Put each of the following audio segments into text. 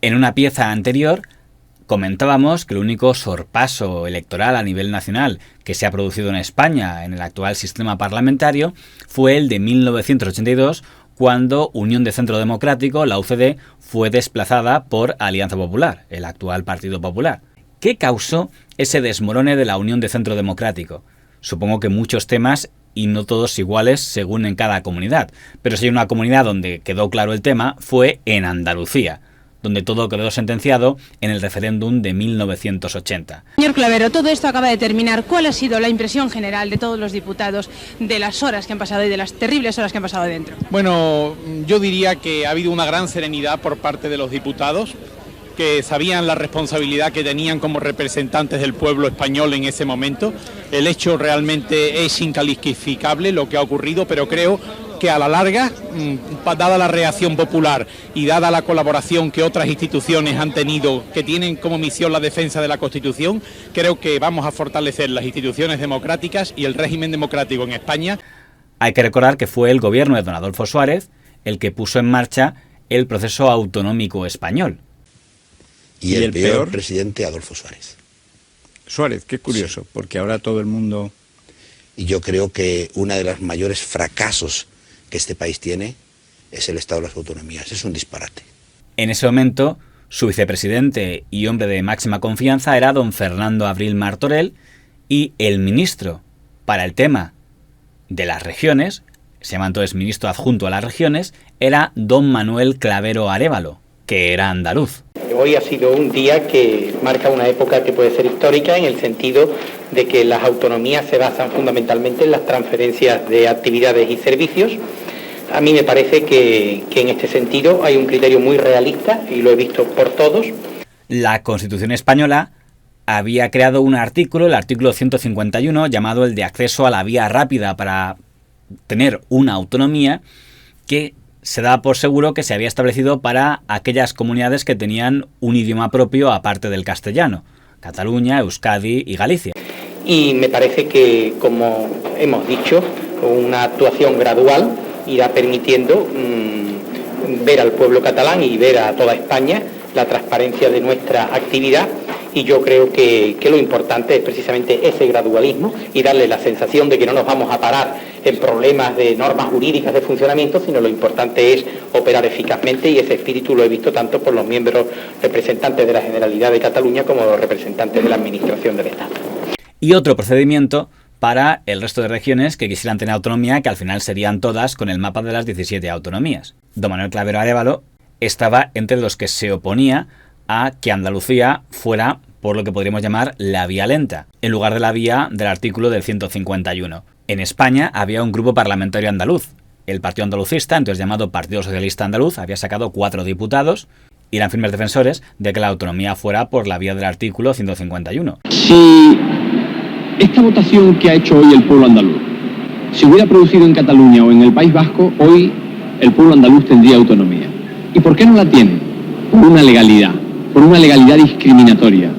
En una pieza anterior comentábamos que el único sorpaso electoral a nivel nacional que se ha producido en España en el actual sistema parlamentario fue el de 1982, cuando Unión de Centro Democrático, la UCD, fue desplazada por Alianza Popular, el actual Partido Popular. ¿Qué causó ese desmorone de la Unión de Centro Democrático? Supongo que muchos temas y no todos iguales según en cada comunidad, pero si hay una comunidad donde quedó claro el tema fue en Andalucía, donde todo quedó sentenciado en el referéndum de 1980. Señor Clavero, todo esto acaba de terminar. ¿Cuál ha sido la impresión general de todos los diputados de las horas que han pasado y de las terribles horas que han pasado dentro? Bueno, yo diría que ha habido una gran serenidad por parte de los diputados, que sabían la responsabilidad que tenían como representantes del pueblo español en ese momento. El hecho realmente es incalificable lo que ha ocurrido, pero creo que a la larga, dada la reacción popular y dada la colaboración que otras instituciones han tenido, que tienen como misión la defensa de la Constitución, creo que vamos a fortalecer las instituciones democráticas y el régimen democrático en España. Hay que recordar que fue el gobierno de don Adolfo Suárez el que puso en marcha el proceso autonómico español. Y el peor presidente, Adolfo Suárez. Suárez, qué curioso, sí. Porque ahora todo el mundo... Y yo creo que uno de los mayores fracasos que este país tiene es el Estado de las Autonomías. Es un disparate. En ese momento, su vicepresidente y hombre de máxima confianza era don Fernando Abril Martorell, y el ministro para el tema de las regiones, se llama entonces ministro adjunto a las regiones, era don Manuel Clavero Arévalo, que era andaluz. Hoy ha sido un día que marca una época que puede ser histórica en el sentido de que las autonomías se basan fundamentalmente en las transferencias de actividades y servicios. A mí me parece que en este sentido hay un criterio muy realista y lo he visto por todos. La Constitución española había creado un artículo, el artículo 151, llamado el de acceso a la vía rápida para tener una autonomía, que se da por seguro que se había establecido para aquellas comunidades que tenían un idioma propio aparte del castellano: Cataluña, Euskadi y Galicia. Y me parece que, como hemos dicho, una actuación gradual irá permitiendo ver al pueblo catalán y ver a toda España la transparencia de nuestra actividad, y yo creo que lo importante es precisamente ese gradualismo y darle la sensación de que no nos vamos a parar en problemas de normas jurídicas de funcionamiento, sino lo importante es operar eficazmente, y ese espíritu lo he visto tanto por los miembros representantes de la Generalidad de Cataluña como los representantes de la Administración del Estado. Y otro procedimiento para el resto de regiones que quisieran tener autonomía, que al final serían todas con el mapa de las 17 autonomías. Don Manuel Clavero Arévalo estaba entre los que se oponía a que Andalucía fuera por lo que podríamos llamar la vía lenta, en lugar de la vía del artículo del 151. En España había un grupo parlamentario andaluz. El Partido Andalucista, entonces llamado Partido Socialista Andaluz, había sacado 4 diputados y eran firmes defensores de que la autonomía fuera por la vía del artículo 151. Si esta votación que ha hecho hoy el pueblo andaluz se hubiera producido en Cataluña o en el País Vasco, hoy el pueblo andaluz tendría autonomía. ¿Y por qué no la tiene? Por una legalidad discriminatoria.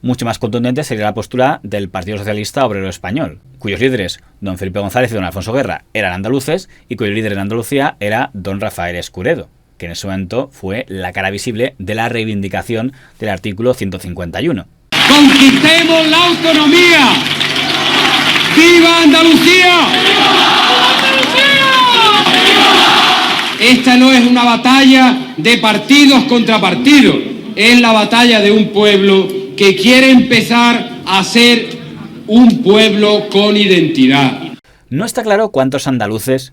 Mucho más contundente sería la postura del Partido Socialista Obrero Español, cuyos líderes, don Felipe González y don Alfonso Guerra, eran andaluces, y cuyo líder en Andalucía era don Rafael Escuredo, que en ese momento fue la cara visible de la reivindicación del artículo 151. ¡Conquistemos la autonomía! ¡Viva Andalucía! Esta no es una batalla de partidos contra partidos, es la batalla de un pueblo que quiere empezar a ser un pueblo con identidad. No está claro cuántos andaluces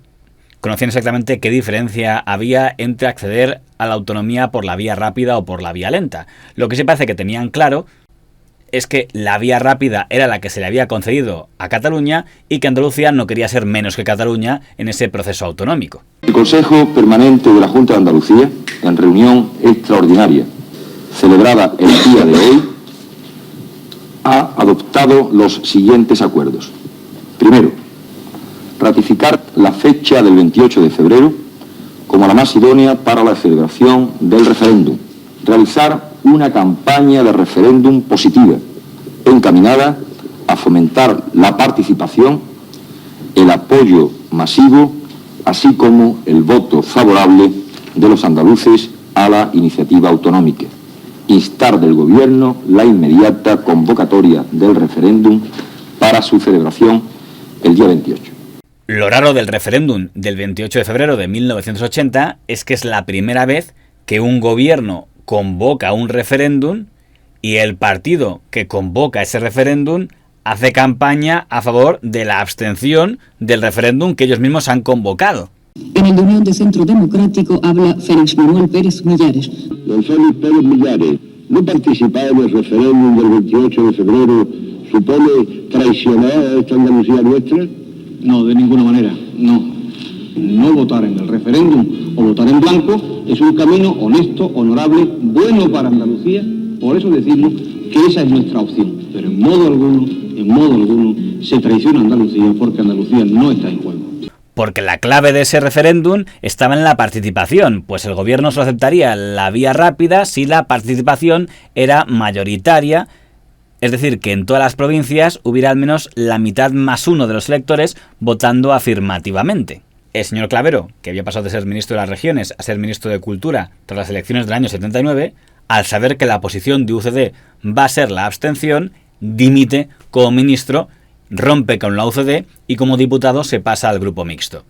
conocían exactamente qué diferencia había entre acceder a la autonomía por la vía rápida o por la vía lenta. Lo que sí parece que tenían claro es que la vía rápida era la que se le había concedido a Cataluña y que Andalucía no quería ser menos que Cataluña en ese proceso autonómico. El Consejo Permanente de la Junta de Andalucía, en reunión extraordinaria celebrada el día de hoy, ha adoptado los siguientes acuerdos. Primero, ratificar la fecha del 28 de febrero como la más idónea para la celebración del referéndum. Realizar una campaña de referéndum positiva, encaminada a fomentar la participación, el apoyo masivo, así como el voto favorable de los andaluces a la iniciativa autonómica. Instar del Gobierno la inmediata convocatoria del referéndum para su celebración el día 28. Lo raro del referéndum del 28 de febrero de 1980 es que es la primera vez que un gobierno convoca un referéndum y el partido que convoca ese referéndum hace campaña a favor de la abstención del referéndum que ellos mismos han convocado. En el de Unión de Centro Democrático habla Félix Manuel Pérez Millares. Don Félix Pérez Millares, ¿no participar en el referéndum del 28 de febrero supone traicionar a esta Andalucía nuestra? No, de ninguna manera, no. No votar en el referéndum o votar en blanco es un camino honesto, honorable, bueno para Andalucía. Por eso decimos que esa es nuestra opción. Pero en modo alguno, se traiciona a Andalucía porque Andalucía no está en juego. Porque la clave de ese referéndum estaba en la participación, pues el gobierno solo aceptaría la vía rápida si la participación era mayoritaria, es decir, que en todas las provincias hubiera al menos la mitad más uno de los electores votando afirmativamente. El señor Clavero, que había pasado de ser ministro de las regiones a ser ministro de Cultura tras las elecciones del año 79, al saber que la posición de UCD va a ser la abstención, dimite como ministro, rompe con la UCD y como diputado se pasa al grupo mixto.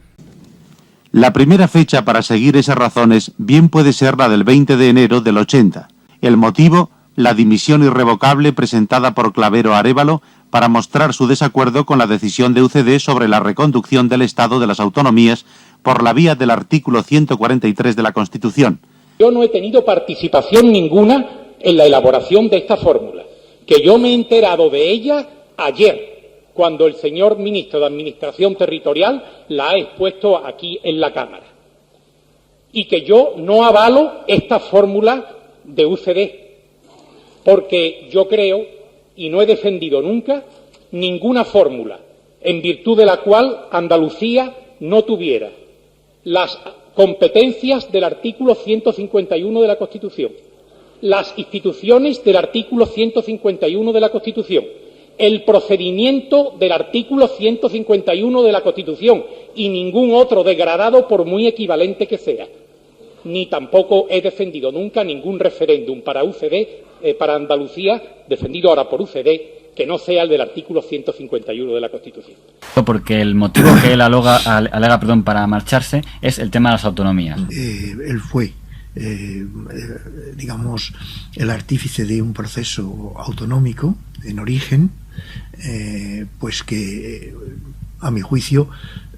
La primera fecha para seguir esas razones bien puede ser la del 20 de enero del 80. El motivo, la dimisión irrevocable presentada por Clavero Arévalo para mostrar su desacuerdo con la decisión de UCD sobre la reconducción del Estado de las autonomías por la vía del artículo 143 de la Constitución. Yo no he tenido participación ninguna en la elaboración de esta fórmula, que yo me he enterado de ella ayer, cuando el señor ministro de Administración Territorial la ha expuesto aquí en la Cámara. Y que yo no avalo esta fórmula de UCD, porque yo creo, y no he defendido nunca, ninguna fórmula en virtud de la cual Andalucía no tuviera las competencias del artículo 151 de la Constitución, las instituciones del artículo 151 de la Constitución, el procedimiento del artículo 151 de la Constitución y ningún otro degradado por muy equivalente que sea. Ni tampoco he defendido nunca ningún referéndum para UCD, para Andalucía, defendido ahora por UCD, que no sea el del artículo 151 de la Constitución. Porque el motivo que él alega para marcharse es el tema de las autonomías. Él fue, digamos, el artífice de un proceso autonómico en origen, pues que, a mi juicio,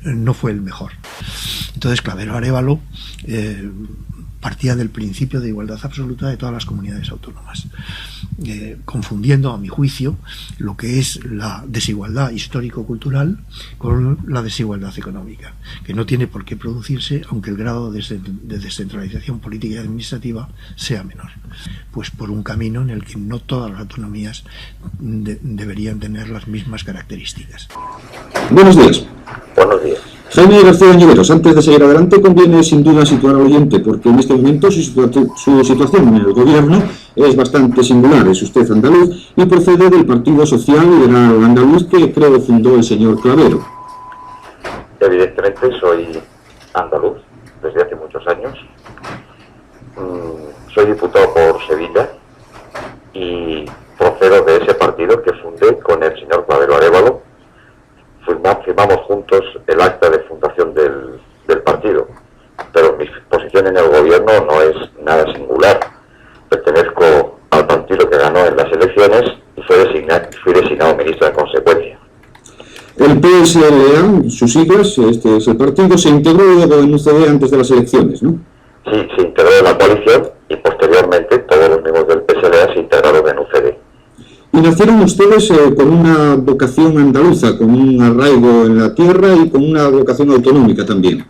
no fue el mejor. Entonces Clavero Arévalo partía del principio de igualdad absoluta de todas las comunidades autónomas, confundiendo, a mi juicio, lo que es la desigualdad histórico-cultural con la desigualdad económica, que no tiene por qué producirse aunque el grado de descentralización política y administrativa sea menor, pues por un camino en el que no todas las autonomías deberían tener las mismas características. Buenos días. Buenos días. Jaime García Añeveros, antes de seguir adelante conviene sin duda situar al oyente, porque en este momento su situación en el gobierno es bastante singular. Es usted andaluz y procede del Partido Social Liberal Andaluz que creo fundó el señor Clavero. Evidentemente soy andaluz desde hace muchos años. Soy diputado por Sevilla y procedo de ese partido que fundé con el señor Clavero Arévalo. Firmamos juntos el acta de fundación del partido, pero mi posición en el gobierno no es nada singular. Pertenezco al partido que ganó en las elecciones y fui designado ministro en consecuencia. El PSLA, sus siglas, este es el partido, se integró luego en UCD antes de las elecciones, ¿no? Sí, se integró en la coalición y posteriormente todos los miembros del PSLA se integraron en UCD. Y nacieron ustedes con una vocación andaluza, con un arraigo en la tierra y con una vocación autonómica también.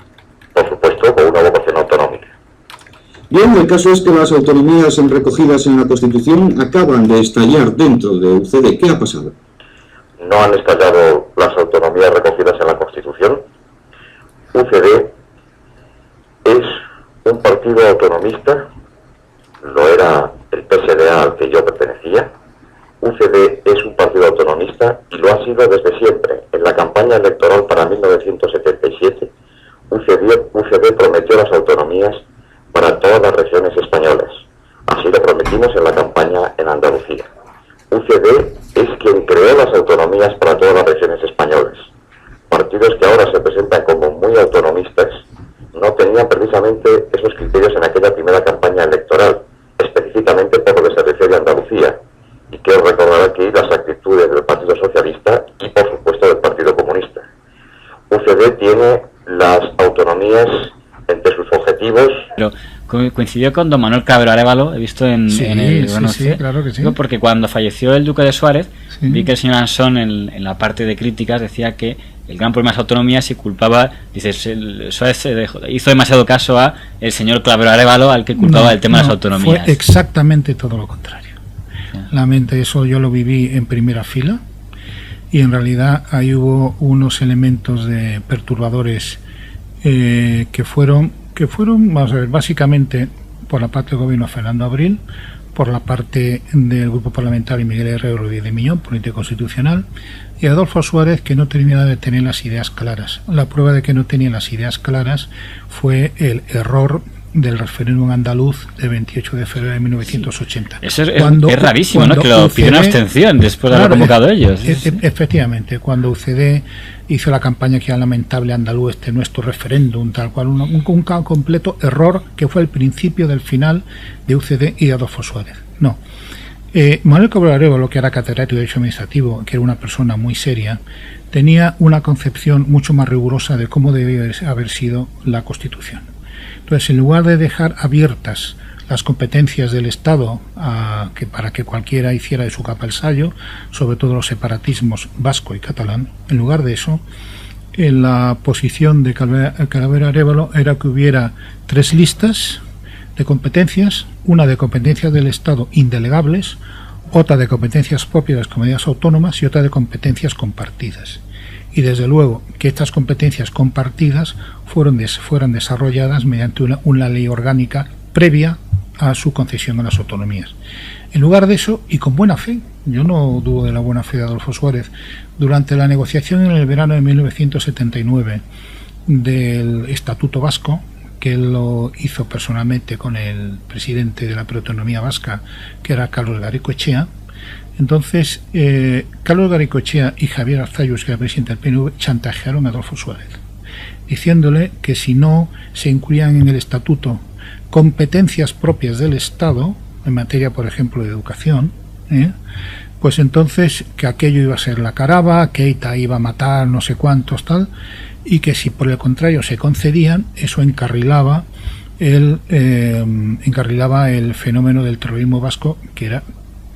Por supuesto, con una vocación autonómica. Bien, el caso es que las autonomías recogidas en la Constitución acaban de estallar dentro de UCD. ¿Qué ha pasado? No han estallado las autonomías recogidas en la Constitución. UCD es un partido autonomista, lo era el PSDA al que yo pertenecía. UCD es un partido autonomista y lo ha sido desde siempre. En la campaña electoral para 1977, UCD prometió las autonomías para todas las regiones españolas. Así lo prometimos en la campaña en Andalucía. UCD es quien creó las autonomías para todas las regiones españolas. Partidos que ahora se presentan como muy autonomistas no tenían precisamente esos criterios en aquella primera campaña electoral, específicamente por lo que se refiere a Andalucía. Y quiero recordar aquí las actitudes del Partido Socialista y, por supuesto, del Partido Comunista. UCD tiene las autonomías entre sus objetivos. Pero coincidió con don Manuel Cabrero Arévalo, he visto en el... Sí, claro que sí. Porque cuando falleció el duque de Suárez, vi que el señor Ansón en la parte de críticas decía que el gran problema de las autonomías y culpaba, dice, Suárez hizo demasiado caso a el señor Cabrero Arévalo, al que culpaba el tema de las autonomías. Fue exactamente todo lo contrario. Realmente eso yo lo viví en primera fila, y en realidad ahí hubo unos elementos de perturbadores que fueron, vamos a ver, básicamente por la parte del gobierno de Fernando Abril, por la parte del grupo parlamentario Miguel Herrero y de Miñón, político constitucional, y Adolfo Suárez, que no terminaba de tener las ideas claras. La prueba de que no tenía las ideas claras fue el error del referéndum andaluz del 28 de febrero de 1980. Eso es rarísimo, ¿no? Que lo pidieron abstención después de haber convocado ellos. Efectivamente, cuando UCD hizo la campaña que era lamentable andaluz, nuestro referéndum, tal cual, un completo error que fue el principio del final de UCD y de Adolfo Suárez. No. Manuel Cabrero Arévalo, que era catedrático de Derecho Administrativo, que era una persona muy seria, tenía una concepción mucho más rigurosa de cómo debía haber sido la Constitución. Entonces, en lugar de dejar abiertas las competencias del Estado para que cualquiera hiciera de su capa el sayo, sobre todo los separatismos vasco y catalán, en lugar de eso, en la posición de Cabrero Arévalo era que hubiera 3 listas de competencias, una de competencias del Estado indelegables, otra de competencias propias de las comunidades autónomas y otra de competencias compartidas. Y desde luego que estas competencias compartidas fueran desarrolladas mediante una ley orgánica previa a su concesión a las autonomías. En lugar de eso, y con buena fe, yo no dudo de la buena fe de Adolfo Suárez, durante la negociación en el verano de 1979 del Estatuto Vasco, que él lo hizo personalmente con el presidente de la preautonomía vasca, que era Carlos Garaikoetxea. Entonces, Carlos Garaikoetxea y Javier Arzallus, que era presidente del PNV, chantajearon a Adolfo Suárez, diciéndole que si no se incluían en el estatuto competencias propias del Estado, en materia, por ejemplo, de educación, pues entonces que aquello iba a ser la caraba, que ETA iba a matar no sé cuántos, tal, y que si por el contrario se concedían, eso encarrilaba el fenómeno del terrorismo vasco, que era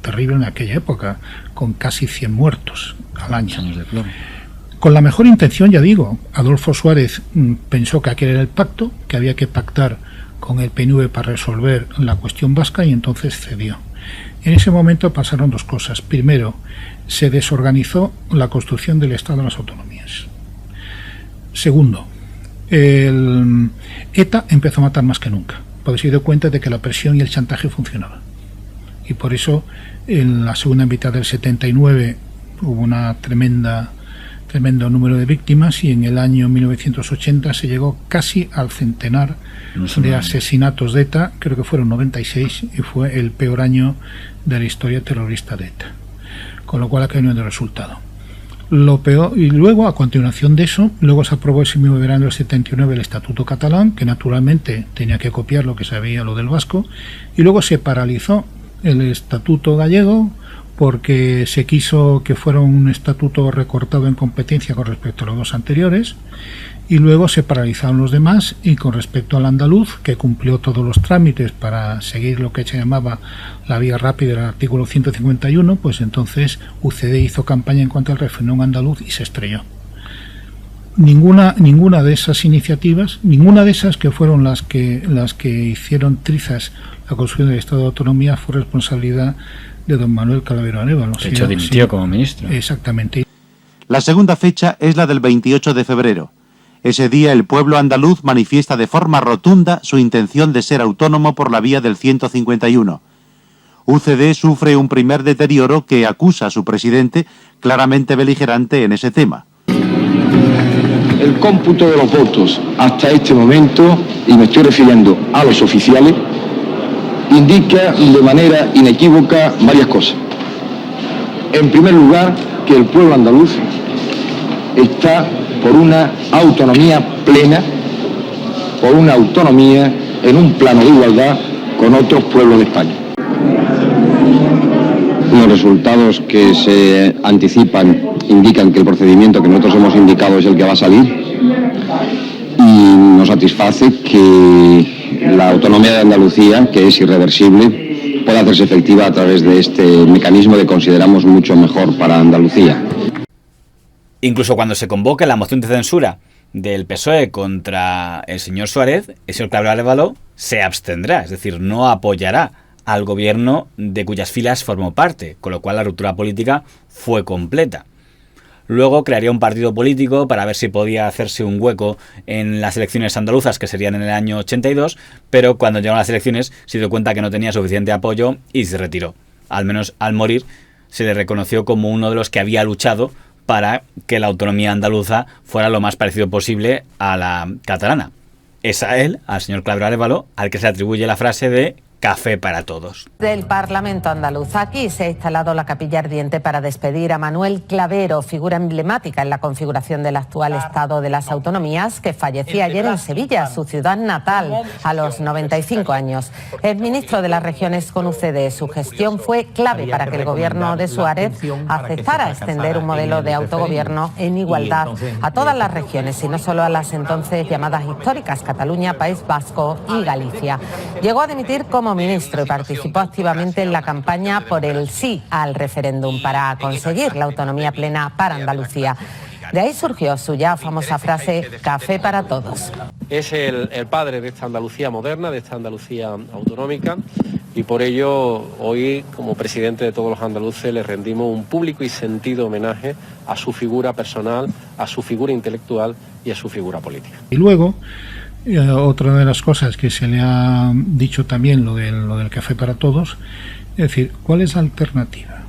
terrible en aquella época, con casi 100 muertos al año. Con la mejor intención, ya digo, Adolfo Suárez pensó que aquel era el pacto, que había que pactar con el PNV para resolver la cuestión vasca, y entonces cedió. En ese momento pasaron 2 cosas. Primero, se desorganizó la construcción del Estado de las autonomías. Segundo, ETA empezó a matar más que nunca, porque se dio cuenta de que la presión y el chantaje funcionaban. Y por eso, en la segunda mitad del 79 hubo una tremendo número de víctimas, y en el año 1980 se llegó casi al centenar de asesinatos de ETA. Creo que fueron 96, y fue el peor año de la historia terrorista de ETA, con lo cual ha caído el resultado. Lo peor, y luego, a continuación de eso, luego se aprobó ese mismo verano del 79 el Estatuto Catalán, que naturalmente tenía que copiar lo que sabía lo del vasco, y luego se paralizó el Estatuto Gallego, porque se quiso que fuera un estatuto recortado en competencia con respecto a los 2 anteriores, y luego se paralizaron los demás. Y con respecto al andaluz, que cumplió todos los trámites para seguir lo que se llamaba la vía rápida del artículo 151, pues entonces UCD hizo campaña en cuanto al referéndum andaluz y se estrelló. Ninguna de esas iniciativas, ninguna de esas que fueron las que hicieron trizas la construcción del Estado de Autonomía, fue responsabilidad de don Manuel Cabrero Arévalo. De hecho, dimitió como ministro. Exactamente. La segunda fecha es la del 28 de febrero. Ese día el pueblo andaluz manifiesta de forma rotunda su intención de ser autónomo por la vía del 151. UCD sufre un primer deterioro que acusa a su presidente, claramente beligerante en ese tema. el cómputo de los votos hasta este momento, y me estoy refiriendo a los oficiales, indica de manera inequívoca varias cosas. En primer lugar, que el pueblo andaluz está por una autonomía plena, por una autonomía en un plano de igualdad con otros pueblos de España. Los resultados que se anticipan indican que el procedimiento que nosotros hemos indicado es el que va a salir y nos satisface que la autonomía de Andalucía, que es irreversible, pueda hacerse efectiva a través de este mecanismo que consideramos mucho mejor para Andalucía. Incluso cuando se convoque la moción de censura del PSOE contra el señor Suárez, el señor Claver Arévalo se abstendrá, es decir, no apoyará al gobierno de cuyas filas formó parte, con lo cual la ruptura política fue completa. Luego crearía un partido político para ver si podía hacerse un hueco en las elecciones andaluzas, que serían en el año 82, pero cuando llegaron las elecciones se dio cuenta que no tenía suficiente apoyo y se retiró. Al menos al morir se le reconoció como uno de los que había luchado para que la autonomía andaluza fuera lo más parecido posible a la catalana. Es a él, al señor Claver Arévalo, al que se atribuye la frase de café para todos. Del Parlamento andaluz. Aquí se ha instalado la capilla ardiente para despedir a Manuel Clavero, figura emblemática en la configuración del actual Estado de las Autonomías, que fallecía ayer en Sevilla, su ciudad natal, a los 95 años. El ministro de las Regiones con UCD. Su gestión fue clave para que el gobierno de Suárez aceptara extender un modelo de autogobierno en igualdad a todas las regiones y no solo a las entonces llamadas históricas Cataluña, País Vasco y Galicia. Llegó a dimitir como ministro y participó activamente en la campaña por el sí al referéndum para conseguir la autonomía plena para Andalucía. De ahí surgió su ya famosa frase, café para todos. Es el padre de esta Andalucía moderna, de esta Andalucía autonómica, y por ello hoy, como presidente de todos los andaluces, le rendimos un público y sentido homenaje a su figura personal, a su figura intelectual y a su figura política. Y luego, otra de las cosas que se le ha dicho también, lo del café para todos, es decir, ¿cuál es la alternativa?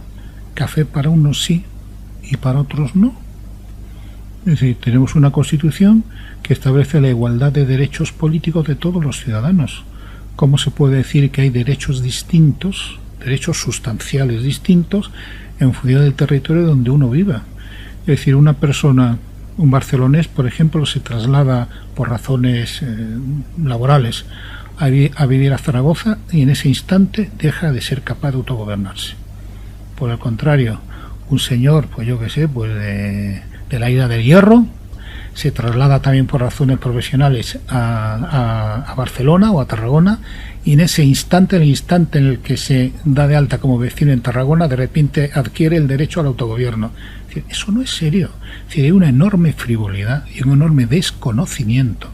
Café para unos sí y para otros no. Es decir, tenemos una Constitución que establece la igualdad de derechos políticos de todos los ciudadanos. ¿Cómo se puede decir que hay derechos distintos, derechos sustanciales distintos, en función del territorio donde uno viva? Es decir, una persona, un barcelonés, por ejemplo, se traslada por razones laborales a vivir a Zaragoza y en ese instante deja de ser capaz de autogobernarse. Por el contrario, un señor, pues yo qué sé, pues de la Isla del Hierro, se traslada también por razones profesionales a Barcelona o a Tarragona y en ese instante, el instante en el que se da de alta como vecino en Tarragona, de repente adquiere el derecho al autogobierno. Es decir, eso no es serio. Es decir, hay una enorme frivolidad y un enorme desconocimiento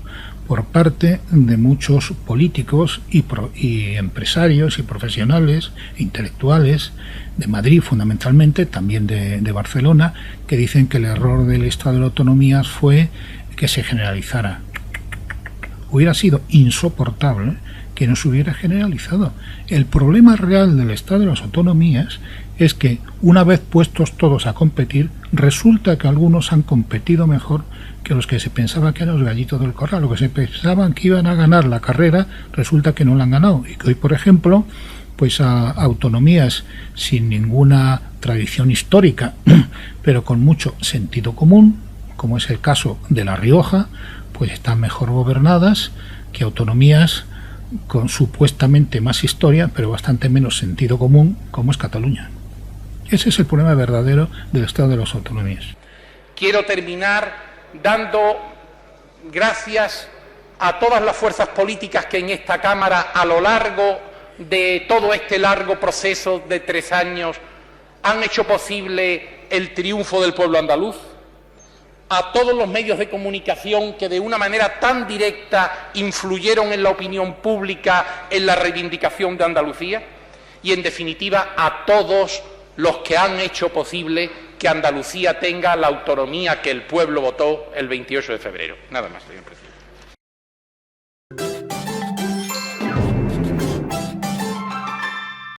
por parte de muchos políticos y empresarios y profesionales e intelectuales de Madrid fundamentalmente, también de Barcelona, que dicen que el error del Estado de las Autonomías fue que se generalizara. Hubiera sido insoportable que no se hubiera generalizado. El problema real del Estado de las Autonomías es que una vez puestos todos a competir, resulta que algunos han competido mejor que los que se pensaba que eran los gallitos del corral, los que se pensaban que iban a ganar la carrera, resulta que no la han ganado, y que hoy, por ejemplo, pues a autonomías sin ninguna tradición histórica, pero con mucho sentido común, como es el caso de La Rioja, pues están mejor gobernadas que autonomías con supuestamente más historia, pero bastante menos sentido común, como es Cataluña. Ese es el problema verdadero del Estado de las Autonomías. Quiero terminar dando gracias a todas las fuerzas políticas que en esta Cámara, a lo largo de todo este largo proceso de 3 años, han hecho posible el triunfo del pueblo andaluz, a todos los medios de comunicación que de una manera tan directa influyeron en la opinión pública en la reivindicación de Andalucía y, en definitiva, a todos los que han hecho posible que Andalucía tenga la autonomía que el pueblo votó el 28 de febrero. Nada más, señor presidente.